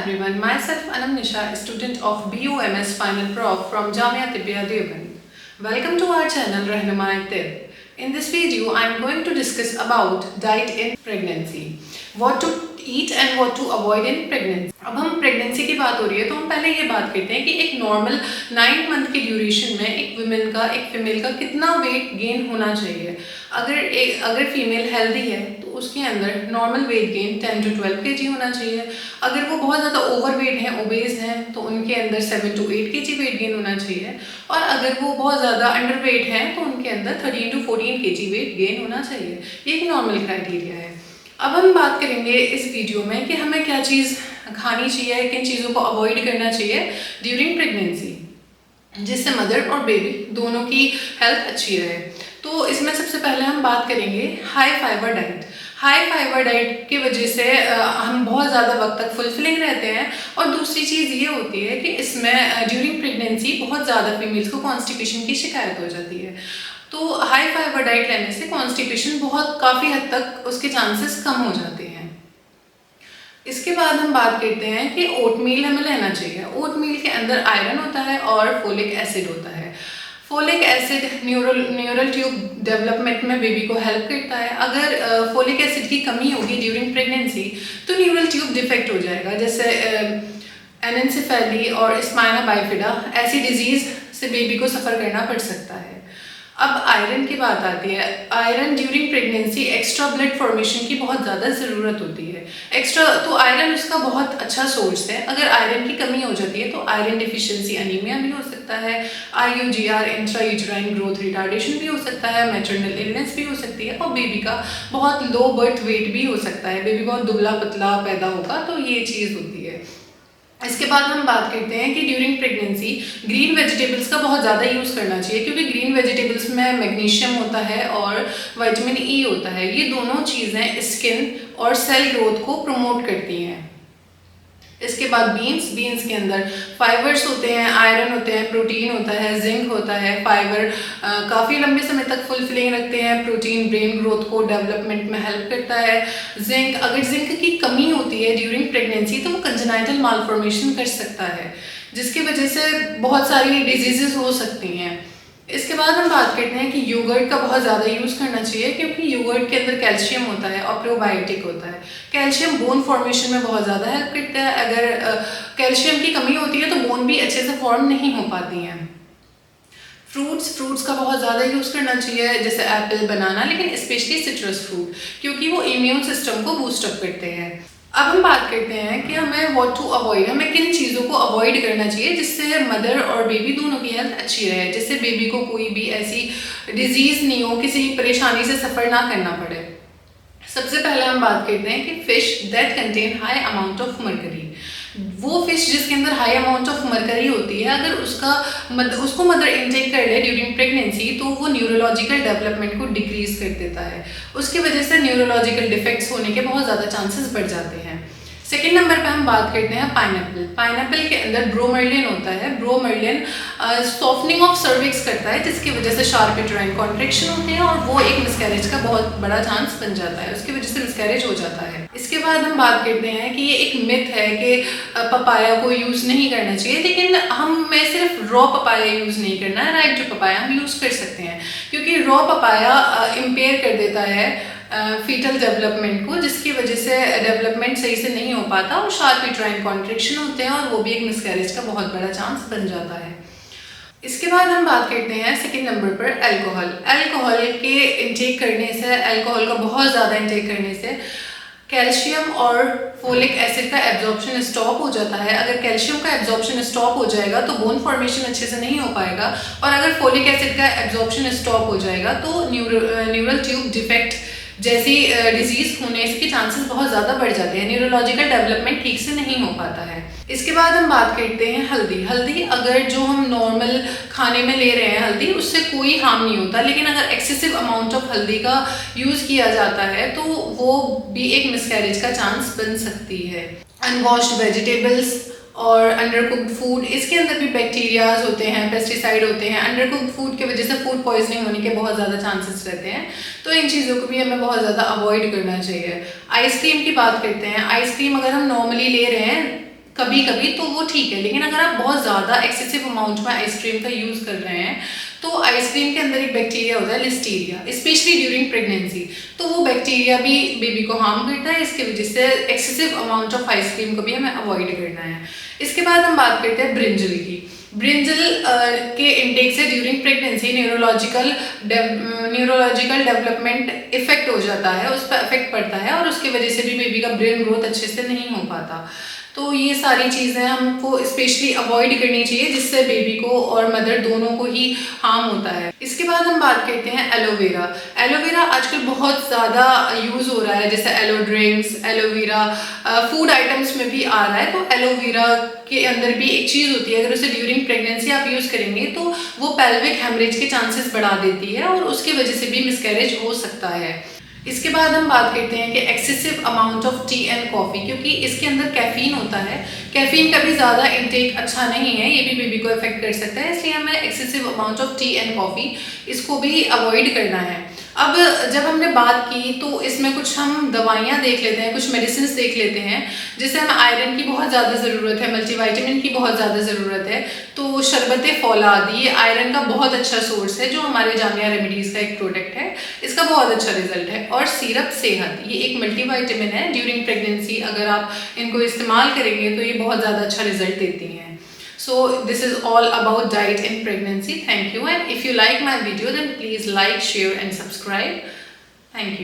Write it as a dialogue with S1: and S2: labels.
S1: everyone, myself Anam Nisha, student of BUMS Final Prof from Jamia Tibbiya Deoband. Welcome to our channel Rahnumai Tib. In this video, I am going to discuss about diet in pregnancy, what to eat and what to avoid in pregnancy. अब हम pregnancy की बात हो रही है तो हम पहले ये बात करते हैं कि एक नॉर्मल 9 मंथ के ड्यूरेशन में एक वुमेन का एक फीमेल का कितना वेट गेन होना चाहिए। अगर फीमेल हेल्दी है तो उसके अंदर normal weight gain 10 to 12 kg होना चाहिए। अगर वो बहुत ज़्यादा ओवरवेट हैं, ओबेज हैं, तो उनके अंदर 7 to 8 kg वेट गेन होना चाहिए। और अगर वो बहुत ज़्यादा अंडरवेट हैं तो उनके अंदर 13 to 14 kg वेट गेन होना चाहिए। ये एक नॉर्मल क्राइटेरिया है। अब हम बात करेंगे इस वीडियो में कि हमें क्या चीज़ खानी चाहिए, किन चीज़ों को अवॉइड करना चाहिए ड्यूरिंग प्रेगनेंसी, जिससे मदर और बेबी दोनों की हेल्थ अच्छी रहे। तो इसमें सबसे पहले हम बात करेंगे high fibre diet. High fibre diet की वजह से हम बहुत ज़्यादा वक्त तक फुलफिलिंग रहते हैं। और दूसरी चीज़ ये होती है कि इसमें ड्यूरिंग प्रेगनेंसी बहुत ज़्यादा फीमेल्स को कॉन्स्टिपेशन की शिकायत हो जाती है। तो हाई फाइबर डाइट लेने से कॉन्स्टिपेशन काफ़ी हद तक उसके चांसेस कम हो जाते हैं। इसके बाद हम बात करते हैं कि ओटमील हमें लेना चाहिए। ओटमील के अंदर आयरन होता है और फोलिक एसिड होता है। Folic acid neural tube development में बेबी को हेल्प करता है। अगर फोलिक एसिड की कमी होगी ड्यूरिंग प्रेगनेंसी तो न्यूरल ट्यूब डिफेक्ट हो जाएगा, जैसे एनेंसेफेली और स्पाइना बाइफिडा ऐसी डिजीज़ से बेबी को सफ़र करना पड़ सकता है। अब आयरन की बात आती है। Iron during pregnancy extra blood formation की बहुत ज़्यादा ज़रूरत होती है। तो आयरन उसका बहुत अच्छा सोर्स है। अगर आयरन की कमी हो जाती है तो आयरन डिफिशिएंसी अनीमिया भी हो सकता है, IUGR इंट्रायूटेराइन ग्रोथ रिटार्डेशन भी हो सकता है, मैटरनल इलनेस भी हो सकती है और बेबी का बहुत लो बर्थ वेट भी हो सकता है। बेबी बहुत दुबला पतला पैदा होगा, तो ये चीज़ होती है। इसके बाद हम बात करते हैं कि ड्यूरिंग प्रेगनेंसी ग्रीन वेजिटेबल्स का बहुत ज़्यादा यूज़ करना चाहिए, क्योंकि ग्रीन वेजिटेबल्स में मैग्नीशियम होता है और विटामिन ई होता है। ये दोनों चीज़ें स्किन और सेल ग्रोथ को प्रमोट करती हैं। इसके बाद बीन्स के अंदर फाइबर्स होते हैं, आयरन होते हैं, प्रोटीन होता है, जिंक होता है। फाइबर काफ़ी लंबे समय तक फुलफिलिंग रखते हैं। प्रोटीन ब्रेन ग्रोथ को डेवलपमेंट में हेल्प करता है। अगर जिंक की कमी होती है ड्यूरिंग प्रेगनेंसी तो वो कंजेनाइटल मालफॉर्मेशन कर सकता है, जिसकी वजह से बहुत सारी डिजीजेस हो सकती हैं। इसके बाद हम बात करते हैं कि योगर्ट का बहुत ज़्यादा यूज़ करना चाहिए, क्योंकि योगर्ट के अंदर कैल्शियम होता है और प्रोबायोटिक होता है। कैल्शियम बोन फॉर्मेशन में बहुत ज़्यादा हेल्प करता है। अगर कैल्शियम की कमी होती है तो बोन भी अच्छे से फॉर्म नहीं हो पाती हैं। फ्रूट्स का बहुत ज़्यादा यूज़ करना चाहिए, जैसे एप्पल, बनाना, लेकिन स्पेशली सिट्रस फ्रूट, क्योंकि वो इम्यून सिस्टम को बूस्ट अप करते हैं। अब हम बात करते हैं कि हमें व्हाट टू अवॉइड, हमें किन चीज़ों को अवॉइड करना चाहिए जिससे मदर और बेबी दोनों की हेल्थ अच्छी रहे, जिससे बेबी को कोई भी ऐसी डिजीज़ नहीं हो, किसी परेशानी से सफ़र ना करना पड़े। सबसे पहले हम बात करते हैं कि fish that contain high amount of mercury. वो फिश जिसके अंदर हाई अमाउंट ऑफ मरकरी होती है, अगर उसको मदर इनटेक कर ले ड्यूरिंग प्रेगनेंसी तो वो न्यूरोलॉजिकल डेवलपमेंट को डिक्रीज कर देता है। उसकी वजह से न्यूरोलॉजिकल डिफेक्ट्स होने के बहुत ज़्यादा चांसेस बढ़ जाते हैं। सेकेंड नंबर पे हम बात करते हैं पाइनएप्पल के अंदर ब्रोमेलिन होता है। ब्रोमेलिन सॉफ्टनिंग ऑफ सर्विक्स करता है, जिसकी वजह से शार्प यूटेराइन कॉन्ट्रैक्शन होते हैं और वो एक मिसकैरेज का बहुत बड़ा चांस बन जाता है, उसकी वजह से मिसकैरेज हो जाता है। इसके बाद हम बात करते हैं कि ये एक मिथ है कि पपाया को यूज़ नहीं करना चाहिए, लेकिन हमें सिर्फ रॉ पपाया यूज़ नहीं करना है। राइट जो पपाया हम यूज़ कर सकते हैं, क्योंकि रॉ पपाया इम्पेयर कर देता है फीटल डेवलपमेंट को, जिसकी वजह से डेवलपमेंट सही से नहीं हो पाता और शार्प यूटेराइन कॉन्ट्रैक्शन होते हैं और वो भी एक मिसकैरेज का बहुत बड़ा चांस बन जाता है। इसके बाद हम बात करते हैं सेकंड नंबर पर अल्कोहल के इंटेक करने से, अल्कोहल का बहुत ज़्यादा इंटेक करने से कैल्शियम और फोलिक एसिड का एब्जॉर्प्शन स्टॉप हो जाता है। अगर कैल्शियम का एब्जॉर्प्शन स्टॉप हो जाएगा तो बोन फॉर्मेशन अच्छे से नहीं हो पाएगा, और अगर फोलिक एसिड का एब्जॉर्प्शन स्टॉप हो जाएगा तो न्यूरल ट्यूब डिफेक्ट जैसी डिजीज़ होने के चांसेस बहुत ज़्यादा बढ़ जाते हैं। न्यूरोलॉजिकल डेवलपमेंट ठीक से नहीं हो पाता है। इसके बाद हम बात करते हैं हल्दी। अगर जो हम नॉर्मल खाने में ले रहे हैं हल्दी, उससे कोई हार्म नहीं होता, लेकिन अगर एक्सेसिव अमाउंट ऑफ हल्दी का यूज़ किया जाता है तो वो भी एक मिसकैरेज का चांस बन सकती है। अनवॉश्ड वेजिटेबल्स और अंडरकुक्ड फूड, इसके अंदर भी बैक्टीरियाज होते हैं, पेस्टिसाइड होते हैं। अंडरकुक्ड फूड की वजह से फूड पॉइजनिंग होने के बहुत ज़्यादा चांसेस रहते हैं, तो इन चीज़ों को भी हमें बहुत ज़्यादा अवॉइड करना चाहिए। आइसक्रीम की बात करते हैं। आइसक्रीम अगर हम नॉर्मली ले रहे हैं कभी कभी तो वो ठीक है, लेकिन अगर आप बहुत ज़्यादा एक्सेसिव अमाउंट में आइसक्रीम का यूज़ कर रहे हैं तो आइसक्रीम के अंदर एक बैक्टीरिया होता है लिस्टीरिया, स्पेशली ड्यूरिंग प्रेगनेंसी, तो वो बैक्टीरिया भी बेबी को हार्म करता है। इसकी वजह से एक्सेसिव अमाउंट ऑफ आइसक्रीम को भी हमें अवॉइड करना है। इसके बाद हम बात करते हैं ब्रिंजल की। ब्रिंजल के इंटेक से during pregnancy neurological development effect हो जाता है, उस पर इफेक्ट पड़ता है और उसकी वजह से भी बेबी का ब्रेन ग्रोथ अच्छे से नहीं हो पाता। तो ये सारी चीज़ें हमको स्पेशली अवॉइड करनी चाहिए, जिससे बेबी को और मदर दोनों को ही हार्म होता है। इसके बाद हम बात करते हैं एलोवेरा। एलोवेरा आजकल बहुत ज़्यादा यूज़ हो रहा है, जैसे aloe drinks, aloe vera food items में भी आ रहा है। तो एलोवेरा के अंदर भी एक चीज़ होती है, अगर उसे ड्यूरिंग प्रेगनेंसी आप यूज़ करेंगे तो वो पेल्विक हेमरेज के चांसेस बढ़ा देती है और उसकी वजह से भी मिसकैरेज हो सकता है। इसके बाद हम बात करते हैं कि excessive amount of T and coffee, क्योंकि इसके अंदर कैफीन होता है। कैफीन का भी ज़्यादा इंटेक अच्छा नहीं है, ये भी बेबी को इफेक्ट कर सकता है, इसलिए हमें excessive amount of T and coffee इसको भी अवॉइड करना है। अब जब हमने बात की तो इसमें कुछ हम दवाइयाँ देख लेते हैं, कुछ मेडिसिन देख लेते हैं। जैसे हमें आयरन की बहुत ज़्यादा ज़रूरत है, मल्टीविटामिन की बहुत ज़्यादा ज़रूरत है, तो शरबत फौलाद ये आयरन का बहुत अच्छा सोर्स है, जो हमारे जामिया रेमेडीज़ का एक प्रोडक्ट है, इसका बहुत अच्छा रिजल्ट है। और सिरप सेहत, ये एक मल्टीविटामिन है, ड्यूरिंग प्रेगनेंसी अगर आप इनको इस्तेमाल करेंगे तो ये बहुत ज़्यादा अच्छा रिजल्ट देती हैं। So this is all about diet in pregnancy. Thank you, and if you like my video then please like, share and subscribe. Thank you.